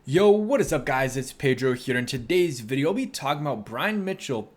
Yo, what is up guys? It's Pedro here. In today's video, I'll be talking about Brian Mitchell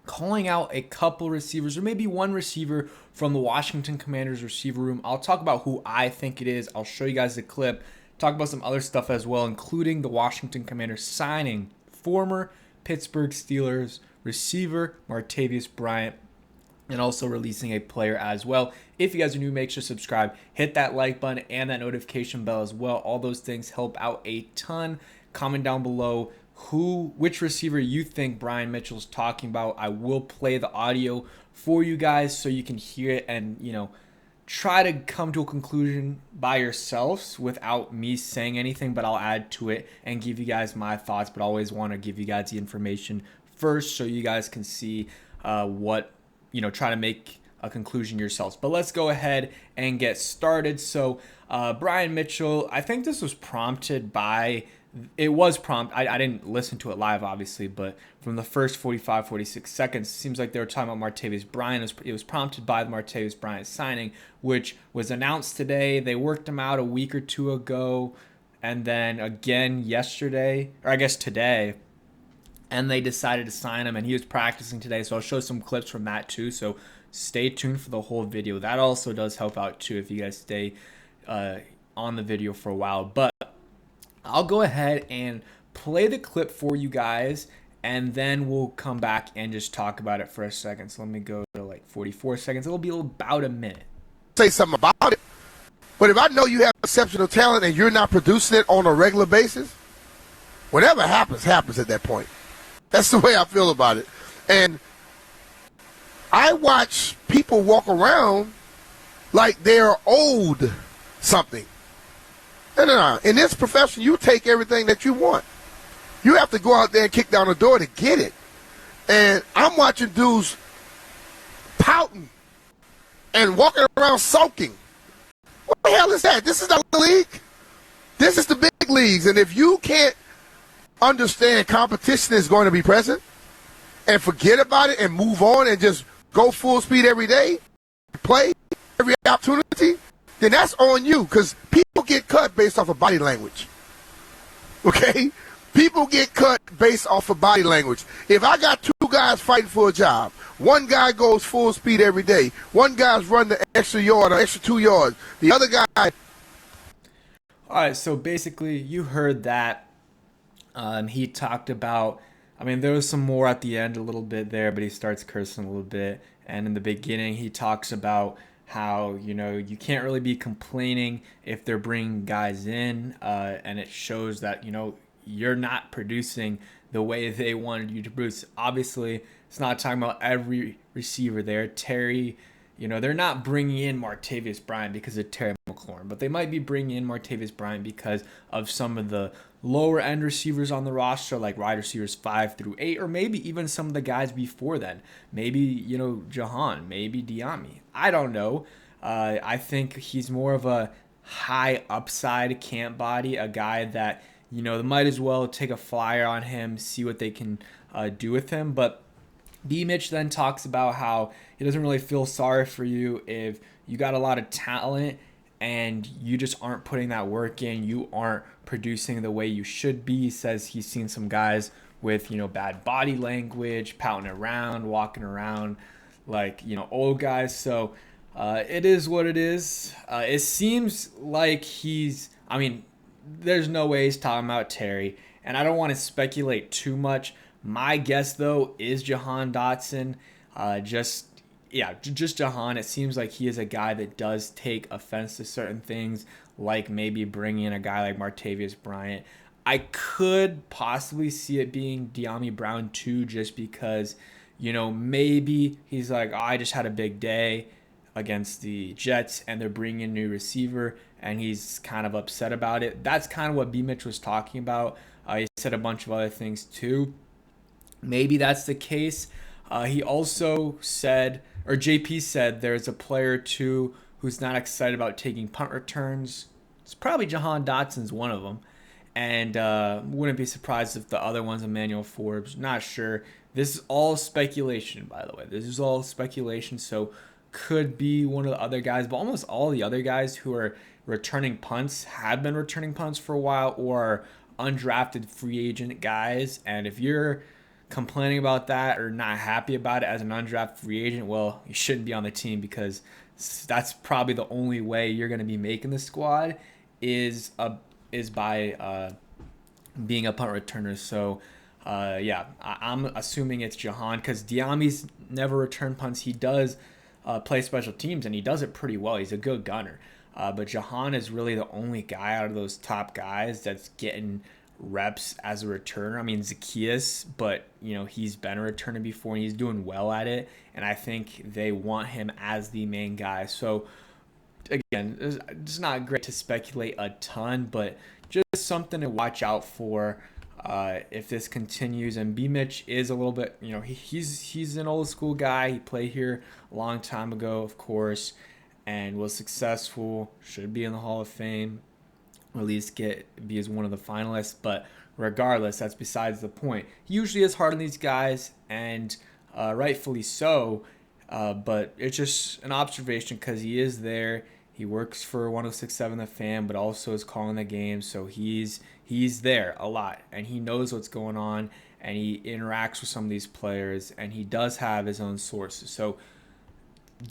calling out a couple receivers or maybe one receiver from the Washington Commanders receiver room. I'll talk about who I think it is. I'll show you guys the clip, talk about some other stuff as well, including the Washington Commanders signing former Pittsburgh Steelers receiver Martavis Bryant, and also releasing a player as well. If you guys are new, make sure to subscribe, hit that like button and that notification bell as well. All those things help out a ton. Comment down below which receiver you think Brian Mitchell's talking about. I will play the audio for you guys so you can hear it and, try to come to a conclusion by yourselves without me saying anything, but I'll add to it and give you guys my thoughts, but I always want to give you guys the information first so you guys can see try to make a conclusion yourselves. But let's go ahead and get started. So Brian Mitchell, I think this was prompted by, I didn't listen to it live, obviously, but from the first 45, 46 seconds, it seems like they were talking about Martavis Bryant. It was prompted by the Martavis Bryant signing, which was announced today. They worked him out a week or two ago, and then again yesterday, or I guess today, and they decided to sign him, and he was practicing today, so I'll show some clips from that too, so stay tuned for the whole video. That also does help out too if you guys stay on the video for a while, but I'll go ahead and play the clip for you guys, and then we'll come back and just talk about it for a second. So let me go to like 44 seconds. It'll be about a minute. Say something about it, but if I know you have exceptional talent and you're not producing it on a regular basis, whatever happens at that point. That's the way I feel about it. And I watch people walk around like they're owed something. No. In this profession, you take everything that you want. You have to go out there and kick down the door to get it. And I'm watching dudes pouting and walking around sulking. What the hell is that? This is not the league. This is the big leagues. And if you can't understand competition is going to be present and forget about it and move on and just go full speed every day, play every opportunity, then that's on you, because people get cut based off of body language. Okay? People get cut based off of body language. If I got two guys fighting for a job, one guy goes full speed every day, one guy's running the extra yard or extra 2 yards, the other guy... All right, so basically you heard that. He talked about, there was some more at the end a little bit there, but he starts cursing a little bit. And in the beginning, he talks about how, you can't really be complaining if they're bringing guys in, and it shows that, you're not producing the way they wanted you to produce. Obviously, it's not talking about every receiver there. Terry, they're not bringing in Martavis Bryant because of Terry McLaurin, but they might be bringing in Martavis Bryant because of some of the lower end receivers on the roster, like wide receivers 5 through 8, or maybe even some of the guys before then. Maybe, Jahan, maybe Diami. I don't know. I think he's more of a high upside camp body, a guy that, they might as well take a flyer on him, see what they can do with him. But B. Mitch then talks about how he doesn't really feel sorry for you if you got a lot of talent and you just aren't putting that work in, you aren't producing the way you should be. He says he's seen some guys with, bad body language, pouting around, walking around like, old guys. So it is what it is. It seems like there's no way he's talking about Terry, and I don't want to speculate too much. My guess, though, is Jahan Dotson. Just Jahan. It seems like he is a guy that does take offense to certain things, like maybe bringing in a guy like Martavius Bryant. I could possibly see it being Diami Brown too, just because, maybe he's like, I just had a big day against the Jets and they're bringing in a new receiver and he's kind of upset about it. That's kind of what B. Mitch was talking about. He said a bunch of other things too. Maybe that's the case. He also said, or JP said, there's a player too who's not excited about taking punt returns. It's probably Jahan Dotson's one of them. And wouldn't be surprised if the other one's Emmanuel Forbes. Not sure. This is all speculation, by the way. This is all speculation, so could be one of the other guys. But almost all the other guys who are returning punts have been returning punts for a while or undrafted free agent guys. And if you're complaining about that or not happy about it as an undrafted free agent, well, you shouldn't be on the team, because that's probably the only way you're going to be making the squad is by being a punt returner. So, yeah, I'm assuming it's Jahan, because Diami's never returned punts. He does play special teams, and he does it pretty well. He's a good gunner. But Jahan is really the only guy out of those top guys that's getting reps as a returner. I mean, Zacchaeus, but he's been a returner before, and he's doing well at it. And I think they want him as the main guy. So again, it's not great to speculate a ton, but just something to watch out for if this continues. And B Mitch is a little bit, he's an old school guy. He played here a long time ago, of course, and was successful. Should be in the Hall of Fame, or at least be as one of the finalists. But regardless, that's besides the point. He usually is hard on these guys, and rightfully so. But it's just an observation, because he is there. He works for 106.7 The Fan, but also is calling the game. So he's there a lot, and he knows what's going on, and he interacts with some of these players, and he does have his own sources. So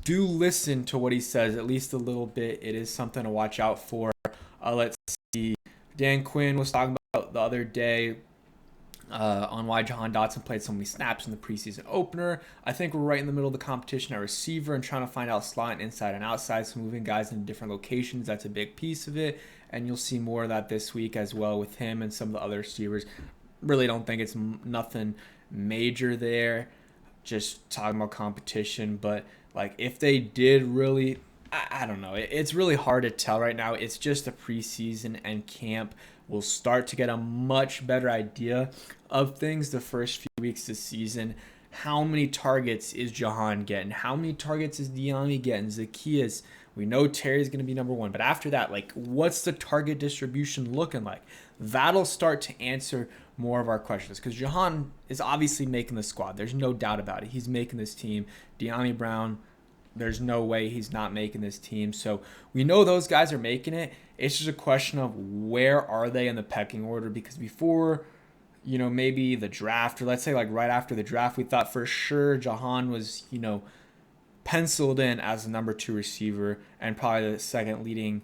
do listen to what he says at least a little bit. It is something to watch out for. Let's see. Dan Quinn was talking about the other day on why Jahan Dotson played so many snaps in the preseason opener. I think we're right in the middle of the competition at receiver and trying to find out slot and inside and outside, so moving guys into different locations. That's a big piece of it, and you'll see more of that this week as well with him and some of the other receivers. Really don't think it's nothing major there, just talking about competition. But like, if they did really, I don't know. It's really hard to tell right now. It's just a preseason, and camp will start to get a much better idea of things the first few weeks this season. How many targets is Jahan getting? How many targets is Diami getting? Zacchaeus? We know Terry's going to be number one. But after that, like, what's the target distribution looking like? That'll start to answer more of our questions, because Jahan is obviously making the squad. There's no doubt about it. He's making this team. Diami Brown, there's no way he's not making this team. So we know those guys are making it. It's just a question of where are they in the pecking order, because before, maybe the draft, or let's say like right after the draft, we thought for sure Jahan was, penciled in as the number 2 receiver and probably the second leading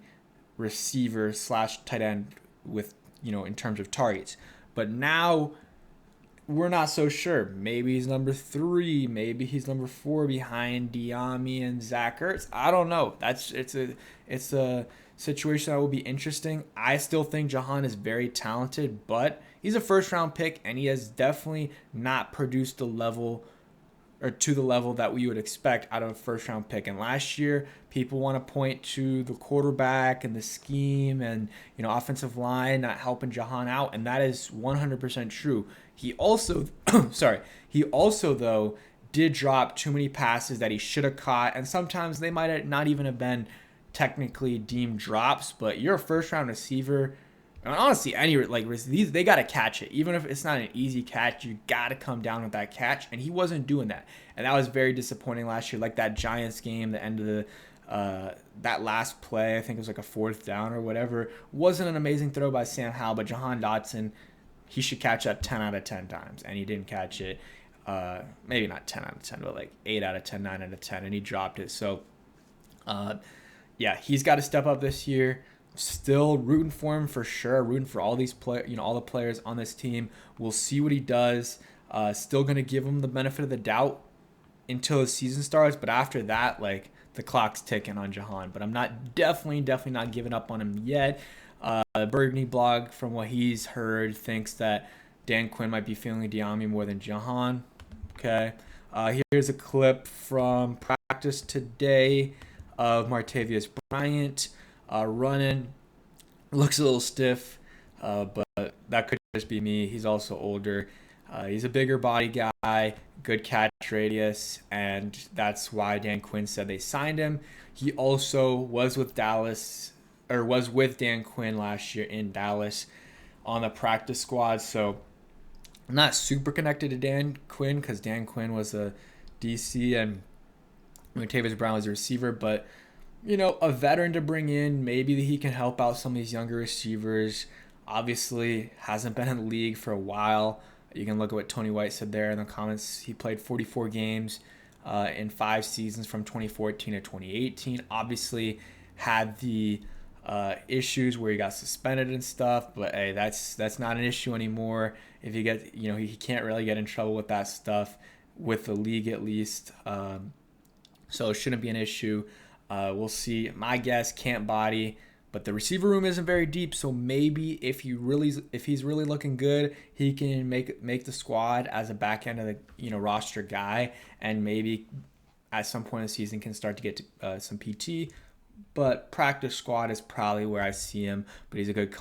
receiver / tight end with, in terms of targets. But now we're not so sure. Maybe he's number 3. Maybe he's number 4 behind Diami and Zach Ertz. I don't know. It's a situation that will be interesting. I still think Jahan is very talented, but he's a first-round pick, and he has definitely not produced the level or to the level that we would expect out of a first-round pick. And last year, people want to point to the quarterback and the scheme and, offensive line not helping Jahan out, and that is 100% true. He also, though, did drop too many passes that he should have caught, and sometimes they might not even have been technically deemed drops. But you're a first-round receiver. And honestly, these, they got to catch it. Even if it's not an easy catch, you got to come down with that catch. And he wasn't doing that. And that was very disappointing last year. Like that Giants game, the end of the that last play, I think it was like a 4th down or whatever. Wasn't an amazing throw by Sam Howell, but Jahan Dotson, he should catch that 10 out of 10 times. And he didn't catch it. Maybe not 10 out of 10, but like 8 out of 10, 9 out of 10. And he dropped it. So, yeah, he's got to step up this year. Still rooting for him for sure. Rooting for all these all the players on this team. We'll see what he does. Still gonna give him the benefit of the doubt until the season starts. But after that, like, the clock's ticking on Jahan. But I'm not definitely not giving up on him yet. Burgundy blog, from what he's heard, thinks that Dan Quinn might be feeling Diami more than Jahan. Okay. Here's a clip from practice today of Martavis Bryant. Running, looks a little stiff, but that could just be me. He's also older. He's a bigger body guy, good catch radius, and that's why Dan Quinn said they signed him. He also was with Dan Quinn last year in Dallas on the practice squad. So I'm not super connected to Dan Quinn, because Dan Quinn was a DC and Martavis Bryant was a receiver, but a veteran to bring in, maybe he can help out some of these younger receivers. Obviously, hasn't been in the league for a while. You can look at what Tony White said there in the comments. He played 44 games in 5 seasons from 2014 to 2018. Obviously, had the issues where he got suspended and stuff, but hey, that's not an issue anymore. If you get, he can't really get in trouble with that stuff with the league at least. So it shouldn't be an issue. We'll see. My guess, can't body, but the receiver room isn't very deep. So maybe if he's really looking good, he can make the squad as a back end of the roster guy, and maybe at some point in the season can start to get to, some PT. But practice squad is probably where I see him. But he's a good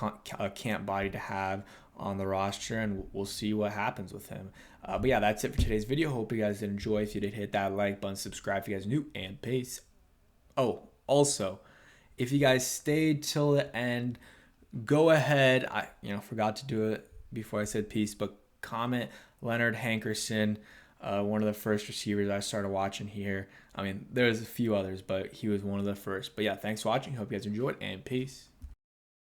camp body to have on the roster, and we'll see what happens with him. But yeah, that's it for today's video. Hope you guys did enjoy. If you did, hit that like button, subscribe if you guys are new, and peace. Oh, also, if you guys stayed till the end, go ahead. I forgot to do it before I said peace, but comment Leonard Hankerson, one of the first receivers I started watching here. I mean, there's a few others, but he was one of the first. But yeah, thanks for watching. Hope you guys enjoyed, and peace.